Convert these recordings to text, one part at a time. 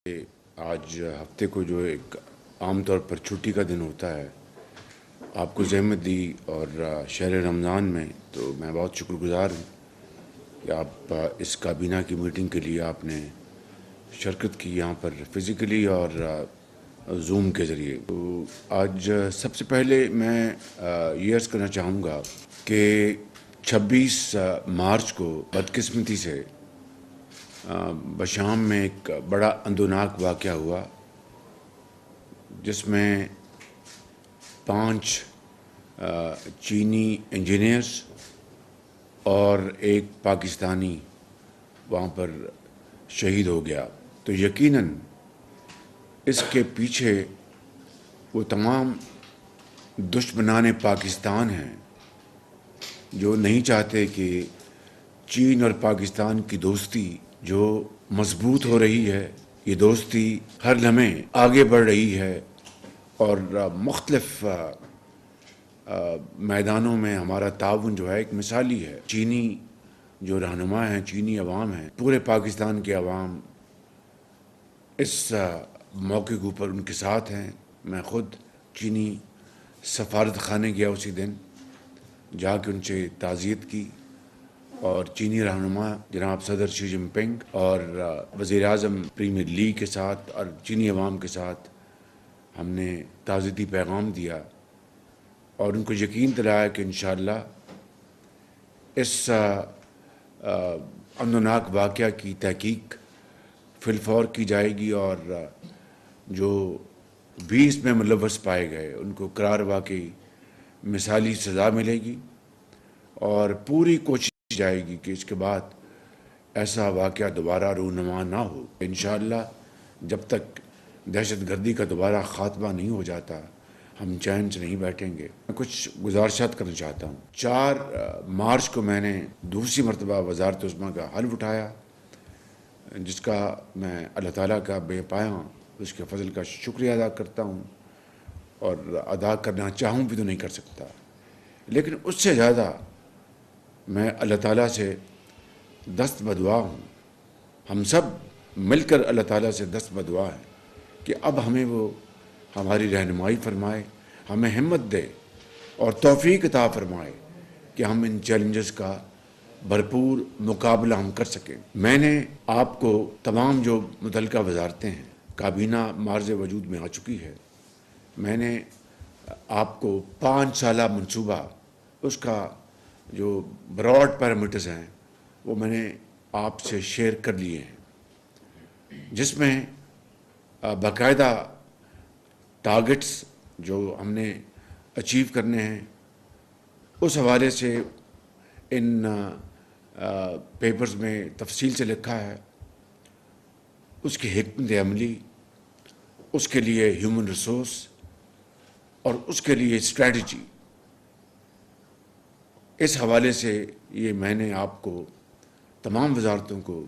آج ہفتے کو جو ایک عام طور پر چھٹی کا دن ہوتا ہے، آپ کو زحمت دی اور شہر رمضان میں، تو میں بہت شکر گزار ہوں کہ آپ اس کابینہ کی میٹنگ کے لیے آپ نے شرکت کی یہاں پر فزیکلی اور زوم کے ذریعے۔ تو آج سب سے پہلے میں یہ عرض کرنا چاہوں گا کہ 26 مارچ کو بدقسمتی سے بشام میں ایک بڑا اندوناک واقعہ ہوا، جس میں 5 چینی انجینئرز اور ایک پاکستانی وہاں پر شہید ہو گیا۔ تو یقیناً اس کے پیچھے وہ تمام دشمنان پاکستان ہیں جو نہیں چاہتے کہ چین اور پاکستان کی دوستی جو مضبوط ہو رہی ہے، یہ دوستی ہر لمحے آگے بڑھ رہی ہے اور مختلف میدانوں میں ہمارا تعاون جو ہے ایک مثالی ہے۔ چینی جو رہنما ہیں، چینی عوام ہیں، پورے پاکستان کے عوام اس موقع کے اوپر ان کے ساتھ ہیں۔ میں خود چینی سفارت خانے گیا اسی دن، جا کے ان سے تعزیت کی، اور چینی رہنما جناب صدر شی جن پنگ اور وزیر اعظم پریمیئر لی کے ساتھ اور چینی عوام کے ساتھ ہم نے تعزیتی پیغام دیا اور ان کو یقین دلایا کہ انشاءاللہ اس اندوناک واقعہ کی تحقیق فی الفور کی جائے گی، اور جو بھی اس میں ملوث پائے گئے ان کو قرار واقعی مثالی سزا ملے گی، اور پوری کوشش جائے گی کہ اس کے بعد ایسا واقعہ دوبارہ رونما نہ ہو۔ انشاءاللہ جب تک دہشت گردی کا دوبارہ خاتمہ نہیں ہو جاتا، ہم چین سے نہیں بیٹھیں گے۔ میں کچھ گزارشات کرنا چاہتا ہوں۔ 4 مارچ کو میں نے دوسری مرتبہ وزارت عظمیٰ کا حلف اٹھایا، جس کا میں اللہ تعالیٰ کا بے پایاں اس کے فضل کا شکریہ ادا کرتا ہوں، اور ادا کرنا چاہوں بھی تو نہیں کر سکتا، لیکن اس سے زیادہ میں اللہ تعالیٰ سے دست بدعا ہوں۔ ہم سب مل کر اللہ تعالیٰ سے دست بدعا ہیں کہ اب ہمیں وہ ہماری رہنمائی فرمائے، ہمیں ہمت دے اور توفیق عطا فرمائے کہ ہم ان چیلنجز کا بھرپور مقابلہ ہم کر سکیں۔ میں نے آپ کو تمام جو متعلقہ وزارتیں ہیں، کابینہ معرض وجود میں آ چکی ہے، میں نے آپ کو 5 سالہ منصوبہ، اس کا جو براڈ پیرامیٹرز ہیں وہ میں نے آپ سے شیئر کر لیے ہیں، جس میں باقاعدہ ٹارگٹس جو ہم نے اچیو کرنے ہیں، اس حوالے سے ان پیپرز میں تفصیل سے لکھا ہے، اس کی حکمت عملی، اس کے لیے ہیومن ریسورس اور اس کے لیے اسٹریٹجی، اس حوالے سے یہ میں نے آپ کو تمام وزارتوں کو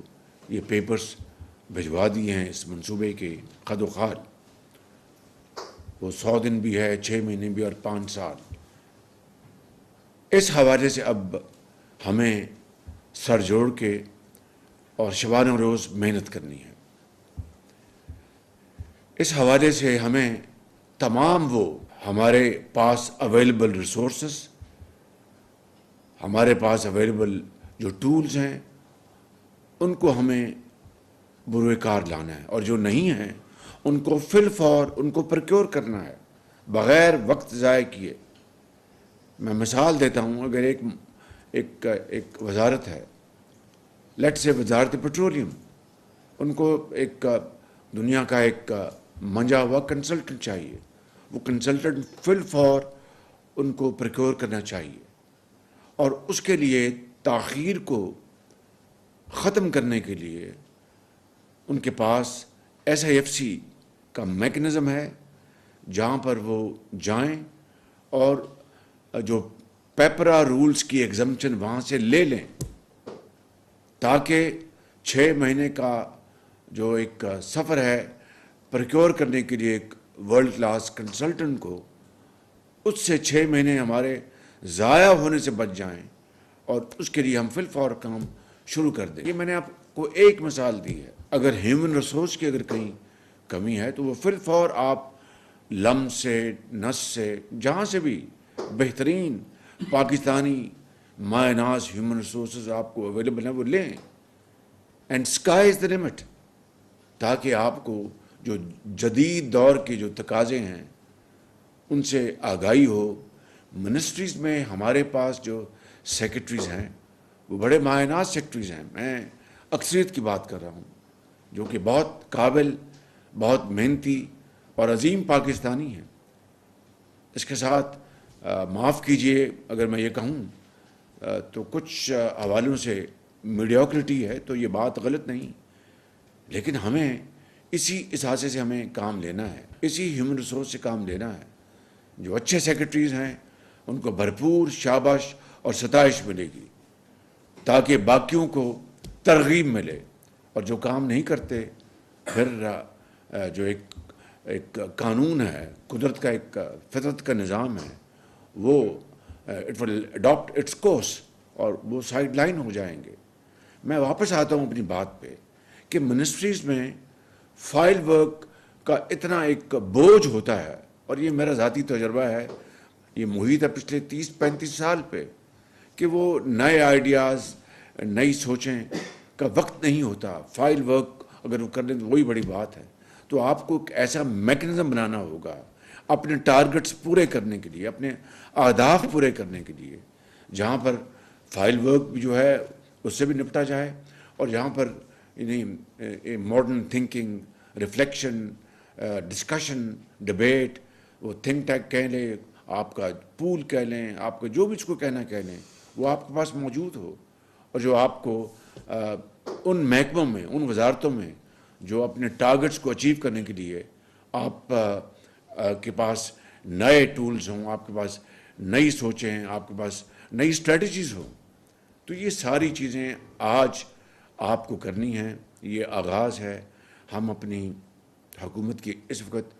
یہ پیپرز بھجوا دیے ہیں اس منصوبے کے خد و خال۔ وہ 100 دن بھی ہے، 6 مہینے بھی اور 5 سال۔ اس حوالے سے اب ہمیں سر جوڑ کے اور شبانہ روز محنت کرنی ہے۔ اس حوالے سے ہمیں تمام وہ ہمارے پاس اویلیبل ریسورسز، ہمارے پاس اویلیبل جو ٹولز ہیں، ان کو ہمیں بروئے کار لانا ہے، اور جو نہیں ہیں ان کو فی الفور ان کو پروکیور کرنا ہے بغیر وقت ضائع کیے۔ میں مثال دیتا ہوں، اگر ایک وزارت ہے، لیٹ سے وزارت پیٹرولیم، ان کو ایک دنیا کا ایک منجا ہوا کنسلٹنٹ چاہیے، وہ کنسلٹنٹ فی الفور ان کو پروکیور کرنا چاہیے، اور اس کے لیے تاخیر کو ختم کرنے کے لیے ان کے پاس SIFC کا میکنزم ہے، جہاں پر وہ جائیں اور جو پیپرا رولز کی ایگزمپشن وہاں سے لے لیں، تاکہ 6 مہینے کا جو ایک سفر ہے پروکیور کرنے کے لیے ایک ورلڈ کلاس کنسلٹنٹ کو، اس سے 6 مہینے ہمارے ضائع ہونے سے بچ جائیں، اور اس کے لیے ہم فی الفور کام شروع کر دیں۔ یہ میں نے آپ کو ایک مثال دی ہے۔ اگر ہیومن ریسورس کی اگر کہیں کمی ہے تو وہ فی الفور آپ لمس سے، نس سے، جہاں سے بھی بہترین پاکستانی مائع ناز ہیومن ریسورسز آپ کو اویلیبل ہیں وہ لیں، and sky is the limit, تاکہ آپ کو جو جدید دور کے جو تقاضے ہیں ان سے آگاہی ہو۔ منسٹریز میں ہمارے پاس جو سیکرٹریز ہیں وہ بڑے مائع ناز سیکرٹریز ہیں، میں اکثریت کی بات کر رہا ہوں، جو کہ بہت قابل، بہت محنتی اور عظیم پاکستانی ہیں۔ اس کے ساتھ معاف کیجئے اگر میں یہ کہوں تو کچھ حوالوں سے میڈیوکریٹی ہے، تو یہ بات غلط نہیں، لیکن ہمیں اسی اثاثے سے ہمیں کام لینا ہے، اسی ہیومن ریسورس سے کام لینا ہے۔ جو اچھے سیکرٹریز ہیں ان کو بھرپور شاباش اور ستائش ملے گی، تاکہ باقیوں کو ترغیب ملے، اور جو کام نہیں کرتے پھر جو ایک قانون ہے، قدرت کا ایک فطرت کا نظام ہے، وہ it will adapt its course اور وہ سائڈ لائن ہو جائیں گے۔ میں واپس آتا ہوں اپنی بات پہ کہ منسٹریز میں فائل ورک کا اتنا ایک بوجھ ہوتا ہے، اور یہ میرا ذاتی تجربہ ہے، یہ محیط ہے پچھلے 30-35 سال پہ، کہ وہ نئے آئیڈیاز، نئی سوچیں کا وقت نہیں ہوتا۔ فائل ورک اگر وہ کر لیں تو وہی بڑی بات ہے۔ تو آپ کو ایک ایسا میکنزم بنانا ہوگا اپنے ٹارگٹس پورے کرنے کے لیے، اپنے اہداف پورے کرنے کے لیے، جہاں پر فائل ورک بھی جو ہے اس سے بھی نپٹا جائے، اور جہاں پر modern thinking, reflection, discussion, debate, وہ تھنک ٹینک کہہ لیں، آپ کا پول کہہ لیں، آپ کو جو بھی اس کو کہنا کہہ لیں، وہ آپ کے پاس موجود ہو، اور جو آپ کو ان محکموں میں، ان وزارتوں میں جو اپنے ٹارگٹس کو اچیو کرنے کے لیے آپ کے پاس نئے ٹولز ہوں، آپ کے پاس نئی سوچیں ہیں، آپ کے پاس نئی اسٹریٹجیز ہوں، تو یہ ساری چیزیں آج آپ کو کرنی ہیں۔ یہ آغاز ہے، ہم اپنی حکومت کی اس وقت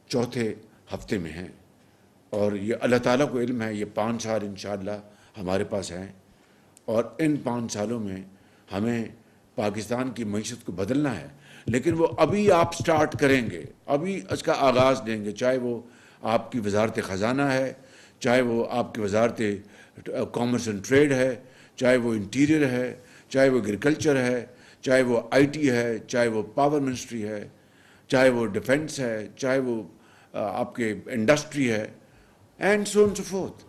چوتھے ہفتے میں ہیں، اور یہ اللہ تعالیٰ کو علم ہے، یہ 5 سال انشاءاللہ ہمارے پاس ہیں، اور ان 5 سالوں میں ہمیں پاکستان کی معیشت کو بدلنا ہے۔ لیکن وہ ابھی آپ سٹارٹ کریں گے، ابھی اس کا آغاز دیں گے، چاہے وہ آپ کی وزارت خزانہ ہے، چاہے وہ آپ کی وزارت کامرس اینڈ ٹریڈ ہے، چاہے وہ انٹیریئر ہے، چاہے وہ ایگریکلچر ہے، چاہے وہ آئی ٹی ہے، چاہے وہ پاور منسٹری ہے، چاہے وہ ڈیفنس ہے، چاہے وہ آپ کے انڈسٹری ہے، and so and so forth.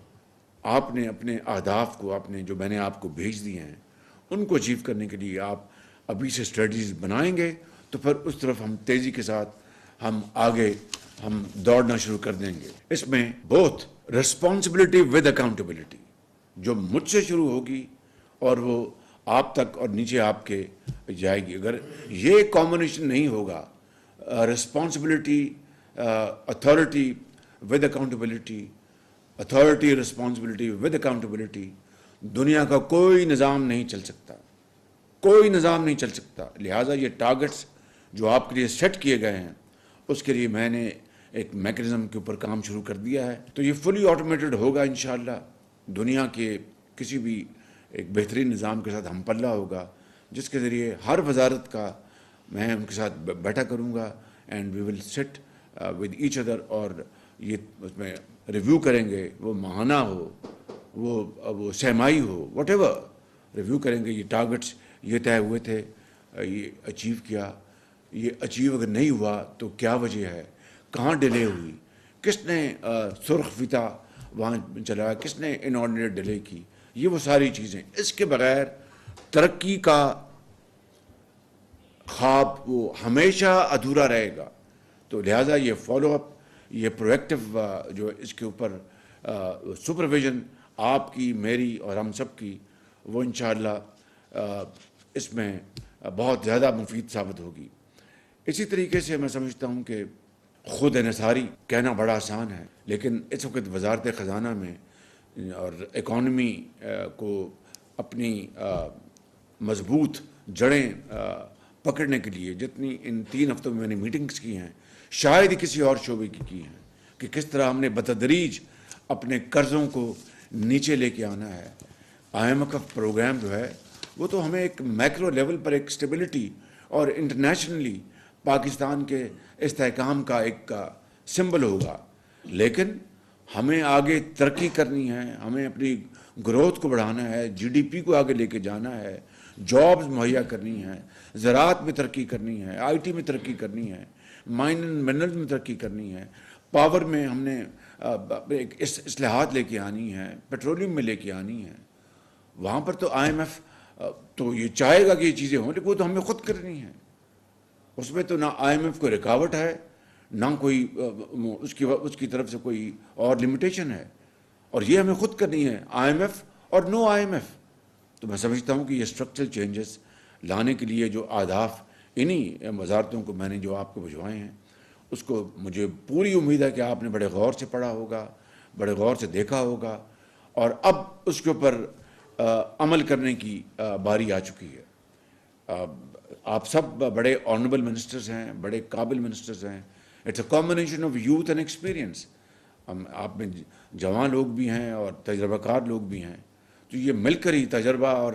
آپ نے اپنے اہداف کو، اپنے جو میں نے آپ کو بھیج دیے ہیں، ان کو اچیو کرنے کے لیے آپ ابھی سے اسٹریٹجیز بنائیں گے، تو پھر اس طرف ہم تیزی کے ساتھ ہم آگے ہم دوڑنا شروع کر دیں گے۔ اس میں بوتھ ریسپانسبلٹی ود اکاؤنٹیبلٹی جو مجھ سے شروع ہوگی اور وہ آپ تک اور نیچے آپ کے جائے گی۔ اگر یہ کامبینیشن نہیں ہوگا، responsibility authority with accountability, authority responsibility with accountability, دنیا کا کوئی نظام نہیں چل سکتا، کوئی نظام نہیں چل سکتا۔ لہٰذا یہ ٹارگٹس جو آپ کے لیے سیٹ کیے گئے ہیں، اس کے لیے میں نے ایک میکنزم کے اوپر کام شروع کر دیا ہے، تو یہ فلی آٹومیٹڈ ہوگا انشاءاللہ۔ دنیا کے کسی بھی ایک بہترین نظام کے ساتھ ہم پلہ ہوگا، جس کے ذریعے ہر وزارت کا میں ان کے ساتھ بیٹھا کروں گا، and we will sit with each other, اور یہ اس میں ریویو کریں گے، وہ ماہانہ ہو، وہ سہمائی ہو، واٹ ایور ریویو کریں گے۔ یہ ٹارگٹس یہ طے ہوئے تھے، یہ اچیو کیا، یہ اچیو اگر نہیں ہوا تو کیا وجہ ہے، کہاں ڈیلے ہوئی، کس نے سرخ فیتہ وہاں چلایا، کس نے انآرڈینیٹ ڈیلے کی، یہ وہ ساری چیزیں۔ اس کے بغیر ترقی کا خواب وہ ہمیشہ ادھورا رہے گا۔ تو لہٰذا یہ فالو اپ، یہ پرویکٹیو جو اس کے اوپر سپرویژن آپ کی، میری اور ہم سب کی، وہ انشاءاللہ اس میں بہت زیادہ مفید ثابت ہوگی۔ اسی طریقے سے میں سمجھتا ہوں کہ خود انحصاری کہنا بڑا آسان ہے، لیکن اس وقت وزارت خزانہ میں اور اکانومی کو اپنی مضبوط جڑیں پکڑنے کے لیے جتنی ان 3 ہفتوں میں نے میٹنگز کی ہیں، شاید ہی کسی اور شعبے کی ہیں، کہ کس طرح ہم نے بتدریج اپنے قرضوں کو نیچے لے کے آنا ہے۔ آئی ایم ایف کا پروگرام جو ہے وہ تو ہمیں ایک میکرو لیول پر ایک اسٹیبلٹی اور انٹرنیشنلی پاکستان کے استحکام کا ایک سمبل ہوگا، لیکن ہمیں آگے ترقی کرنی ہے، ہمیں اپنی گروتھ کو بڑھانا ہے، جی ڈی پی کو آگے لے کے جانا ہے، جابز مہیا کرنی ہے، زراعت میں ترقی کرنی ہے، آئی ٹی میں ترقی کرنی ہے، مائن اینڈ منرل میں ترقی کرنی ہے، پاور میں ہم نے اصلاحات لے کے آنی ہے، پیٹرولیم میں لے کے آنی ہے. وہاں پر تو آئی ایم ایف تو یہ چاہے گا کہ یہ چیزیں ہوں، لیکن وہ تو ہمیں خود کرنی ہے. اس میں تو نہ آئی ایم ایف کو رکاوٹ ہے، نہ کوئی اس کی طرف سے کوئی اور لمیٹیشن ہے، اور یہ ہمیں خود کرنی ہے، آئی ایم ایف اور نو آئی ایم ایف. تو میں سمجھتا ہوں کہ یہ اسٹرکچرل چینجز لانے کے لیے جو اہداف انہی وزارتوں کو میں نے جو آپ کو بھجوائے ہیں، اس کو مجھے پوری امید ہے کہ آپ نے بڑے غور سے پڑھا ہوگا، بڑے غور سے دیکھا ہوگا، اور اب اس کے اوپر عمل کرنے کی باری آ چکی ہے. آپ سب بڑے آنریبل منسٹرز ہیں، بڑے قابل منسٹرز ہیں. It's a combination of youth and experience. آپ میں جوان لوگ بھی ہیں اور تجربہ کار لوگ بھی ہیں، تو یہ مل کر ہی تجربہ اور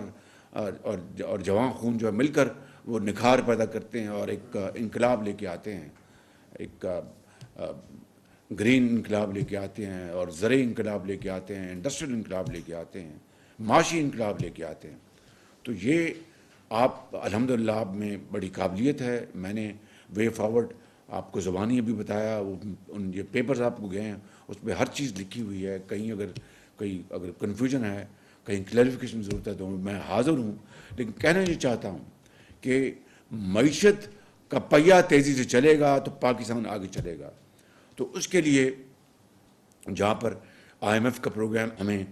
جوان خون جو ہے مل کر وہ نکھار پیدا کرتے ہیں اور ایک انقلاب لے کے آتے ہیں، ایک گرین انقلاب لے کے آتے ہیں، اور زرعی انقلاب لے کے آتے ہیں، انڈسٹریل انقلاب لے کے آتے ہیں، معاشی انقلاب لے کے آتے ہیں. تو یہ آپ الحمدللہ آپ میں بڑی قابلیت ہے. میں نے وے فارورڈ آپ کو زبانی ابھی بتایا، یہ پیپرز آپ کو گئے ہیں، اس پہ ہر چیز لکھی ہوئی ہے. کہیں اگر کنفیوژن ہے، کہیں کلیریفیکیشن ضرورت ہے تو میں حاضر ہوں. لیکن کہنا یہ چاہتا ہوں کہ معیشت کا پہیہ تیزی سے چلے گا تو پاکستان آگے چلے گا. تو اس کے لیے جہاں پر آئی ایم ایف کا پروگرام ہمیں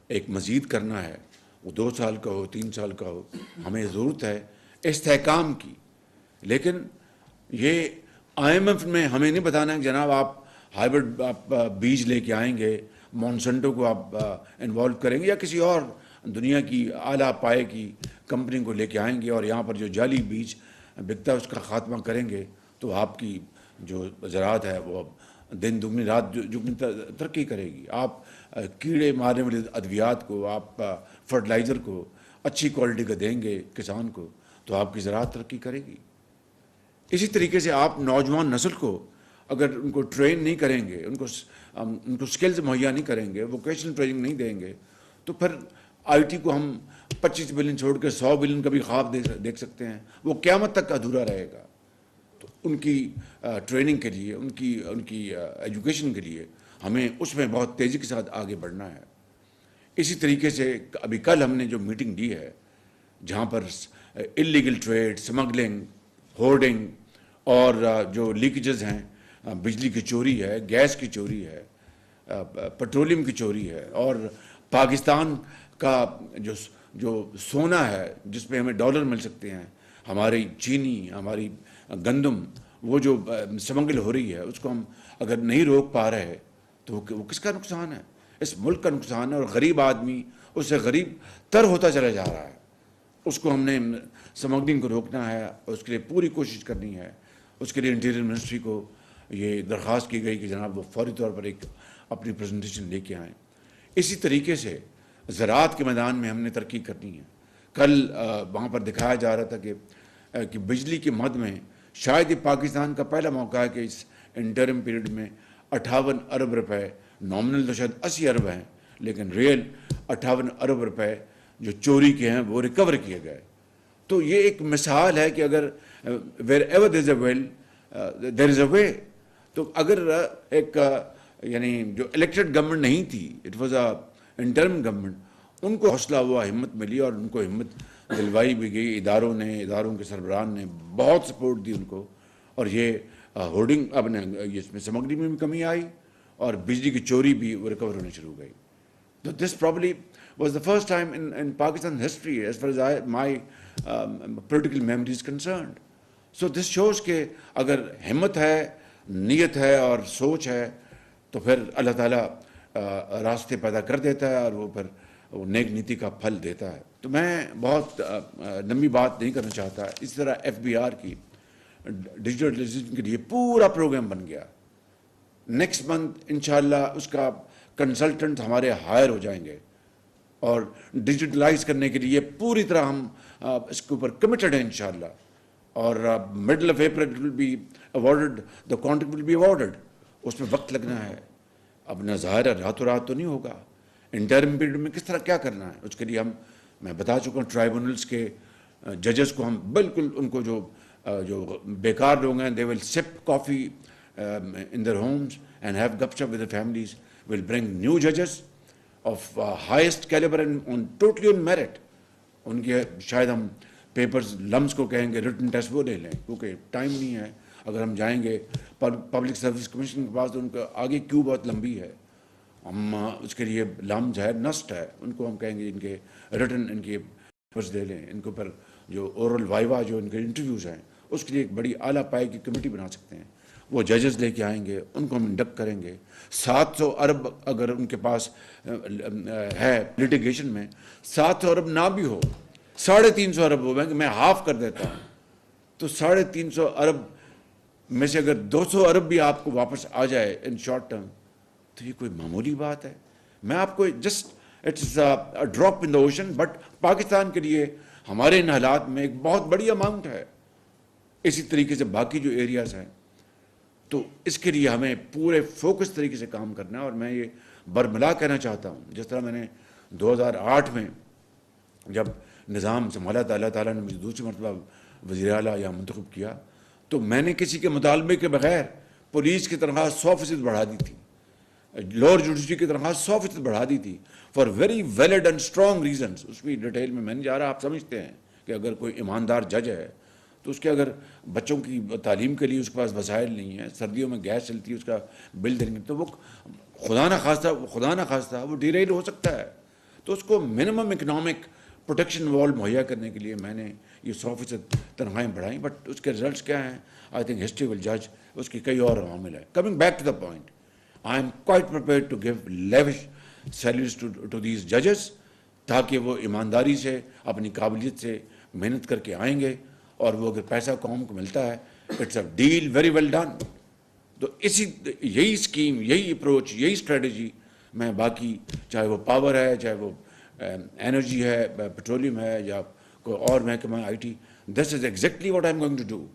ایک مزید کرنا ہے، وہ 2 سال کا ہو، 3 سال کا ہو، ہمیں ضرورت ہے استحکام کی. لیکن یہ آئی ایم ایف میں ہمیں نہیں بتانا ہے کہ جناب آپ ہائیبرڈ بیج لے کے آئیں گے، مونسنٹو کو آپ انوالو کریں گے، یا کسی اور دنیا کی اعلیٰ پائے کی کمپنی کو لے کے آئیں گے، اور یہاں پر جو جعلی بیج بکتا ہے اس کا خاتمہ کریں گے، تو آپ کی جو زراعت ہے وہ دن دگنی رات دگنی ترقی کرے گی. آپ کیڑے مارنے والے ادویات کو، آپ فرٹیلائزر کو اچھی کوالٹی کا دیں گے کسان کو، تو آپ کی زراعت ترقی کرے گی. اسی طریقے سے آپ نوجوان نسل کو اگر ان کو ٹرین نہیں کریں گے، ان کو سکلز مہیا نہیں کریں گے، ووکیشنل ٹریننگ نہیں دیں گے، تو پھر آئی ٹی کو ہم 25 بلین چھوڑ کے 100 بلین کا بھی خواب دیکھ سکتے ہیں، وہ قیامت تک ادھورا رہے گا. تو ان کی ٹریننگ کے لیے، ان کی ایجوکیشن کے لیے ہمیں اس میں بہت تیزی کے ساتھ آگے بڑھنا ہے. اسی طریقے سے ابھی کل ہم نے جو میٹنگ دی ہے، جہاں پر انلیگل ٹریڈ، سمگلنگ، ہورڈنگ اور جو لیکیجز ہیں، بجلی کی چوری ہے، گیس کی چوری ہے، پیٹرولیم کی چوری ہے، اور پاکستان کا جو سونا ہے جس پہ ہمیں ڈالر مل سکتے ہیں، ہماری چینی، ہماری گندم، وہ جو سمگل ہو رہی ہے، اس کو ہم اگر نہیں روک پا رہے تو وہ کس کا نقصان ہے؟ اس ملک کا نقصان ہے. اور غریب آدمی اس سے غریب تر ہوتا چلا جا رہا ہے. اس کو ہم نے سمگلنگ کو روکنا ہے، اس کے لیے پوری کوشش کرنی ہے. اس کے لیے انٹیریئر منسٹری کو یہ درخواست کی گئی کہ جناب وہ فوری طور پر ایک اپنی پریزنٹیشن لے کے آئیں. اسی طریقے سے زراعت کے میدان میں ہم نے ترقی کرنی ہے. کل وہاں پر دکھایا جا رہا تھا کہ بجلی کے مد میں شاید یہ پاکستان کا پہلا موقع ہے کہ اس انٹرم پیریڈ میں 58 ارب روپے، نامنل تو شاید 80 ارب ہیں، لیکن ریئل 58 ارب روپے جو چوری کے ہیں وہ ریکور کیے گئے. تو یہ ایک مثال ہے کہ اگر where ever there is a well there از اے وے. تو اگر ایک یعنی جو الیکٹڈ گورنمنٹ نہیں تھی، it was a interim government, ان کو حوصلہ ہوا، ہمت ملی، اور ان کو ہمت دلوائی بھی گئی. اداروں کے سربراہان نے بہت سپورٹ دی ان کو، اور یہ ہورڈنگ اب نے اس میں سمگلنگ میں بھی کمی آئی، اور بجلی کی چوری بھی ریکور ہونے شروع ہو گئی. تو this probably was the first time in Pakistan history as far as my political memory is concerned. So this shows کہ اگر ہمت ہے، نیت ہے اور سوچ ہے تو پھر اللہ تعالیٰ راستے پیدا کر دیتا ہے، اور وہ پھر وہ نیک نیتی کا پھل دیتا ہے. تو میں بہت لمبی بات نہیں کرنا چاہتا. اس طرح FBR کی ڈیجیٹلائزیشن کے لیے پورا پروگرام بن گیا. نیکسٹ منتھ انشاءاللہ اس کا کنسلٹنٹ ہمارے ہائر ہو جائیں گے، اور ڈیجیٹلائز کرنے کے لیے پوری طرح ہم اس کے اوپر کمیٹڈ ہیں انشاءاللہ. اور middle of April it will be awarded, the contract will be awarded. اس میں وقت لگنا ہے. اب نہ ظاہر ہے راتوں رات تو نہیں ہوگا. انٹرم پیریڈ میں کس طرح کیا کرنا ہے اس کے لیے میں بتا چکا ہوں ٹرائبونلس کے ججز کو ہم بالکل ان کو جو بیکار لوگ ہیں, they will sip coffee in their homes and have gupshup with their families. We'll bring new judges of highest caliber and on totally on merit. ان کے شاید ہم پیپرز لمس کو کہیں گے ریٹن ٹیسٹ وہ لے لیں, کیونکہ ٹائم نہیں ہے. اگر ہم جائیں گے پبلک سروس کمیشن کے پاس تو ان کا آگے کیوں بہت لمبی ہے. ہم اس کے لیے لمز ہے, نسٹ ہے, ان کو ہم کہیں گے ان کے ریٹن ان کے پیپرز دے لیں. ان کے اوپر جو اورل وائوا جو ان کے انٹرویوز ہیں اس کے لیے ایک بڑی اعلیٰ پائے کی کمیٹی بنا سکتے ہیں. وہ ججز لے کے آئیں گے, ان کو ہم انڈکٹ کریں گے. 700 ارب اگر ان کے پاس ہے لیٹیگیشن میں, 700 ارب نہ بھی ہو, 350 ارب ہو, میں ہاف کر دیتا ہوں, تو 350 ارب میں سے اگر 200 ارب بھی آپ کو واپس آ جائے ان شارٹ ٹرم, تو یہ کوئی معمولی بات ہے. میں آپ کو just it's a drop in the ocean, but Pakistan کے لیے ہمارے ان حالات میں ایک بہت بڑی اماؤنٹ ہے. اسی طریقے سے باقی جو ایریاز ہیں, تو اس کے لیے ہمیں پورے فوکس طریقے سے کام کرنا ہے. اور میں یہ برملا کہنا چاہتا ہوں, جس طرح میں نے 2008 میں جب نظام سنبھالا تھا, اللہ تعالیٰ نے مجھے دوسری مرتبہ وزیر اعلیٰ یا منتخب کیا, تو میں نے کسی کے مطالبے کے بغیر پولیس کی تنخواہ 100% بڑھا دی تھی, لوور جوڈیشری کی تنخواہ 100% بڑھا دی تھی, for very valid and strong reasons. اس کی ڈیٹیل میں نہیں جا رہا. آپ سمجھتے ہیں کہ اگر کوئی ایماندار جج ہے تو اس کے اگر بچوں کی تعلیم کے لیے اس کے پاس وسائل نہیں ہیں, سردیوں میں گیس چلتی ہے, اس کا بل دیں گے, تو وہ خدا نہ خواستہ وہ ڈیریل ہو سکتا ہے. تو اس کو منیمم اکنامک پروٹیکشن وال مہیا کرنے کے لیے میں نے یہ 100% تنخواہیں بڑھائیں. بٹ اس کے رزلٹس کیا ہیں, آئی تھنک ہسٹری ول جج. اس کی کئی اور عوامل ہیں. Coming back to the point, I am quite prepared to give lavish salaries to these ججز, تاکہ وہ ایمانداری سے اپنی قابلیت سے محنت کر کے آئیں گے, اور وہ اگر پیسہ قوم کو ملتا ہے it's a deal very well done. تو یہی اسکیم, یہی اپروچ, یہی اسٹریٹجی میں باقی چاہے وہ پاور ہے, چاہے وہ انرجی ہے, پیٹرولیم ہے, یا کوئی اور محکمہ I T, this is exactly what I am going to do.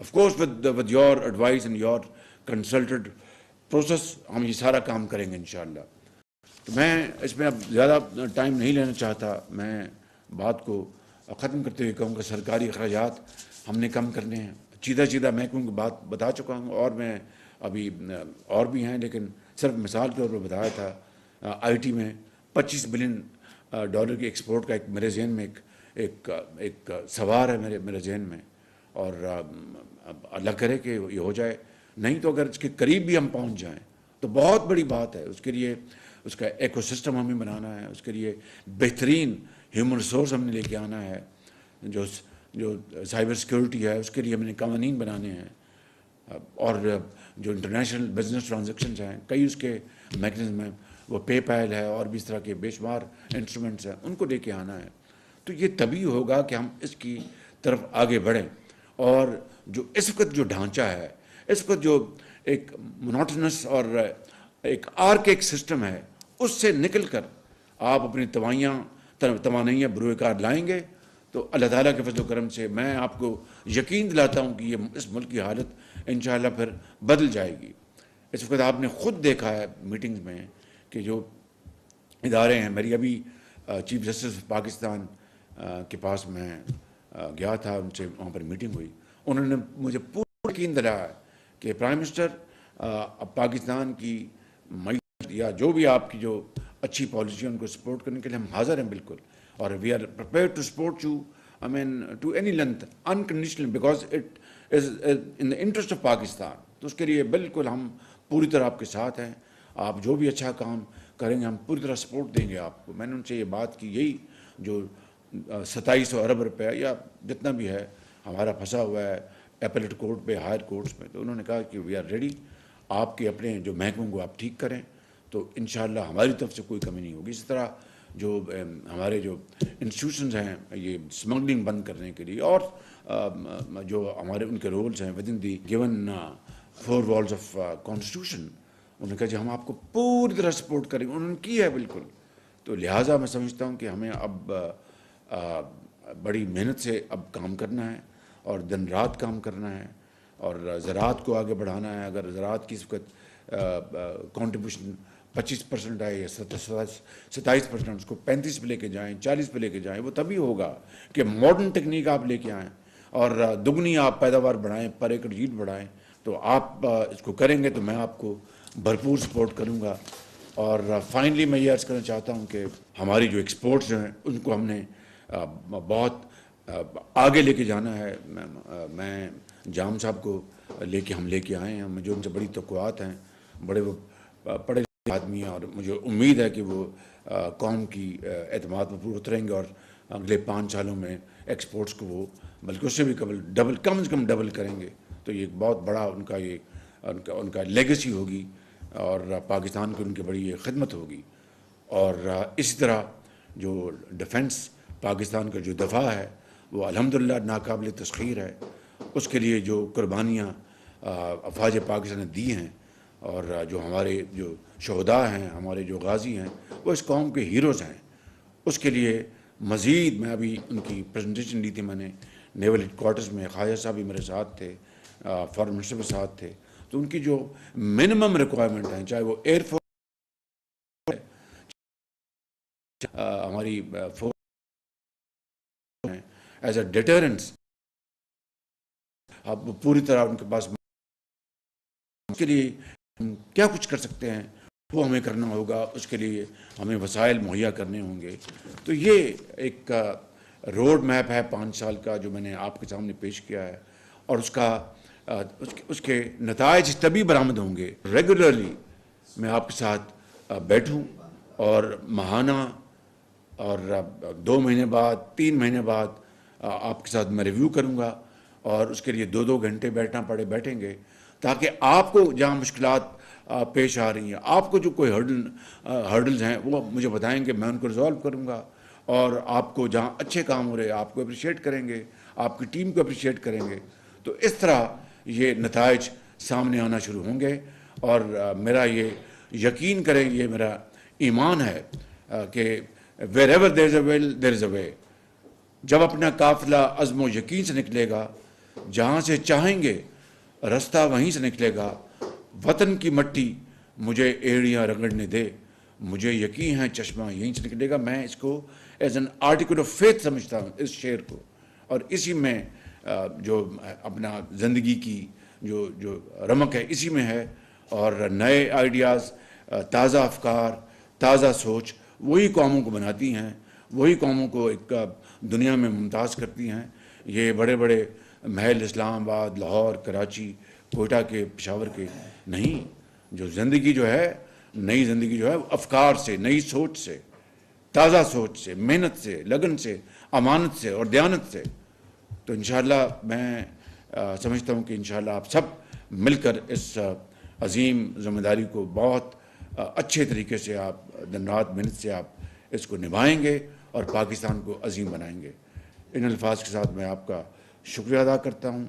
Of course with your advice and your consulted process ہم یہ سارا کام کریں گے انشاءاللہ. تو میں اس میں اب زیادہ ٹائم نہیں لینا چاہتا. میں بات کو ختم کرتے ہوئے کہوں کہ سرکاری اخراجات ہم نے کم کرنے ہیں. سیدھا محکموں کی بات بتا چکا ہوں, اور میں ابھی اور بھی ہیں, لیکن صرف مثال کے طور پر بتایا تھا. آئی ٹی میں $25 بلین کی ایکسپورٹ کا ایک میرے ذہن میں ایک سوار ہے میرے ذہن میں, اور اللہ کرے کہ یہ ہو جائے. نہیں تو اگر اس کے قریب بھی ہم پہنچ جائیں تو بہت بڑی بات ہے. اس کے لیے اس کا ایکو سسٹم ہمیں بنانا ہے, اس کے لیے بہترین ہیومن ریسورس ہم نے لے کے آنا ہے. جو سائبر سیکورٹی ہے اس کے لیے ہم نے قوانین بنانے ہیں, اور جو انٹرنیشنل بزنس ٹرانزیکشنز ہیں کئی اس کے میکنزم ہیں, وہ پے پیل ہے اور بھی اس طرح کے بے شمار انسٹرومنٹس ہیں, ان کو لے کے آنا ہے. تو یہ تبھی ہوگا کہ ہم اس کی طرف آگے بڑھیں. اور جو اس وقت جو ڈھانچہ ہے, اس وقت جو ایک مونوٹنس اور ایک آرکیک سسٹم ہے, اس سے نکل کر آپ اپنی توانائیاں بروئے کار لائیں گے, تو اللہ تعالیٰ کے فضل و کرم سے میں آپ کو یقین دلاتا ہوں کہ یہ اس ملک کی حالت انشاءاللہ پھر بدل جائے گی. اس وقت آپ نے خود دیکھا ہے میٹنگز میں کہ جو ادارے ہیں, میری ابھی چیف جسٹس آف پاکستان کے پاس میں گیا تھا, ان سے وہاں پر میٹنگ ہوئی. انہوں نے مجھے پورا یقین دلایا کہ پرائم منسٹر پاکستان کی معیشت یا جو بھی آپ کی جو اچھی پالیسی ہے ان کو سپورٹ کرنے کے لیے ہم حاضر ہیں بالکل, اور we are prepared to support you, I mean to any length unconditional, because it is in the interest of Pakistan. تو اس کے لیے بالکل ہم پوری طرح آپ کے ساتھ ہیں. آپ جو بھی اچھا کام کریں گے ہم پوری طرح سپورٹ دیں گے آپ کو. میں نے ان سے یہ بات کی, یہی جو 2700 ارب روپے یا جتنا بھی ہے ہمارا پھنسا ہوا ہے ایپلیٹ کورٹ پہ, ہائر کورٹس میں, تو انہوں نے کہا کہ وی آر ریڈی, آپ کے اپنے جو محکموں کو آپ ٹھیک کریں تو انشاءاللہ ہماری طرف سے کوئی کمی نہیں ہوگی. اسی طرح جو ہمارے جو انسٹیٹیوشنز ہیں یہ اسمگلنگ بند کرنے کے لیے, اور جو ہمارے ان کے رولز ہیں with in the given 4 walls of constitution, انہوں نے کہا جی ہم آپ کو پوری طرح سپورٹ کریں گے. انہوں نے کی ہے بالکل. تو لہٰذا میں سمجھتا ہوں کہ ہمیں اب بڑی محنت سے اب کام کرنا ہے, اور دن رات کام کرنا ہے اور زراعت کو آگے بڑھانا ہے. اگر زراعت کی اس وقت کنٹریبیوشن 25% آئے یا 27%، اس کو 35 پہ لے کے جائیں، 40 پہ لے کے جائیں. وہ تبھی ہوگا کہ ماڈرن ٹیکنیک آپ لے کے آئیں اور دگنی آپ پیداوار بڑھائیں، پر ایکڑ ییلڈ بڑھائیں. تو آپ اس کو کریں گے تو میں آپ کو بھرپور سپورٹ کروں گا. اور فائنلی میں یہ عرض کرنا چاہتا ہوں کہ ہماری جو ایکسپورٹس ہیں ان کو ہم نے بہت آگے لے کے جانا ہے. میں جام صاحب کو ہم لے کے آئے ہیں. مجھے ان سے بڑی توقعات ہیں. بڑے وہ پڑھے لکھے آدمی ہیں اور مجھے امید ہے کہ وہ قوم کی اعتماد میں پورے اتریں گے اور اگلے 5 سالوں میں ایکسپورٹس کو وہ بلکہ اس سے بھی ڈبل، کم از کم ڈبل کریں گے. تو یہ ایک بہت بڑا ان کا لیگیسی ہوگی اور پاکستان کو ان کی بڑی خدمت ہوگی. اور اسی طرح جو ڈیفنس پاکستان کا جو دفاع ہے وہ الحمدللہ ناقابل تسخیر ہے. اس کے لیے جو قربانیاں افواج پاکستان نے دی ہیں اور جو ہمارے جو شہداء ہیں، ہمارے جو غازی ہیں، وہ اس قوم کے ہیروز ہیں. اس کے لیے مزید میں ابھی ان کی پریزنٹیشن دی تھی میں نے نیول ہیڈ کوارٹرز میں. خواجہ صاحب بھی میرے ساتھ تھے، فارن منسٹر کے ساتھ تھے. تو ان کی جو منیمم ریکوائرمنٹ ہیں، چاہے وہ ایئر فورس ہماری فورس ہیں، ایز اے ڈیٹرنس اب پوری طرح ان کے پاس اس کے لیے ہم کیا کچھ کر سکتے ہیں وہ ہمیں کرنا ہوگا. اس کے لیے ہمیں وسائل مہیا کرنے ہوں گے. تو یہ ایک روڈ میپ ہے 5 سال کا جو میں نے آپ کے سامنے پیش کیا ہے. اور اس کے نتائج تبھی برآمد ہوں گے ریگولرلی میں آپ کے ساتھ بیٹھوں اور ماہانہ اور 2 مہینے بعد 3 مہینے بعد آپ کے ساتھ میں ریویو کروں گا. اور اس کے لیے 2 گھنٹے بیٹھیں گے تاکہ آپ کو جہاں مشکلات پیش آ رہی ہیں، آپ کو جو کوئی ہرڈلز ہیں وہ مجھے بتائیں گے، میں ان کو ریزالو کروں گا. اور آپ کو جہاں اچھے کام ہو رہے ہیں آپ کو اپریشیٹ کریں گے، آپ کی ٹیم کو اپریشیٹ کریں گے. تو اس طرح یہ نتائج سامنے آنا شروع ہوں گے. اور میرا یہ یقین کریں، یہ میرا ایمان ہے کہ wherever there is a will there is a way. جب اپنا قافلہ عزم و یقین سے نکلے گا، جہاں سے چاہیں گے رستہ وہیں سے نکلے گا. وطن کی مٹی مجھے ایڑیاں رگڑنے دے، مجھے یقین ہے چشمہ یہیں سے نکلے گا. میں اس کو as an article of faith سمجھتا ہوں اس شعر کو. اور اسی میں جو اپنا زندگی کی جو رمق ہے اسی میں ہے. اور نئے آئیڈیاز، تازہ افکار، تازہ سوچ وہی قوموں کو بناتی ہیں، وہی قوموں کو ایک دنیا میں ممتاز کرتی ہیں. یہ بڑے بڑے محل اسلام آباد، لاہور، کراچی، کوئٹہ کے، پشاور کے نہیں. جو زندگی جو ہے، نئی زندگی جو ہے افکار سے، نئی سوچ سے، تازہ سوچ سے، محنت سے، لگن سے، امانت سے اور دیانت سے. تو انشاءاللہ میں سمجھتا ہوں کہ انشاءاللہ آپ سب مل کر اس عظیم ذمہ داری کو بہت اچھے طریقے سے آپ دن رات محنت سے آپ اس کو نبھائیں گے اور پاکستان کو عظیم بنائیں گے. ان الفاظ کے ساتھ میں آپ کا شکریہ ادا کرتا ہوں.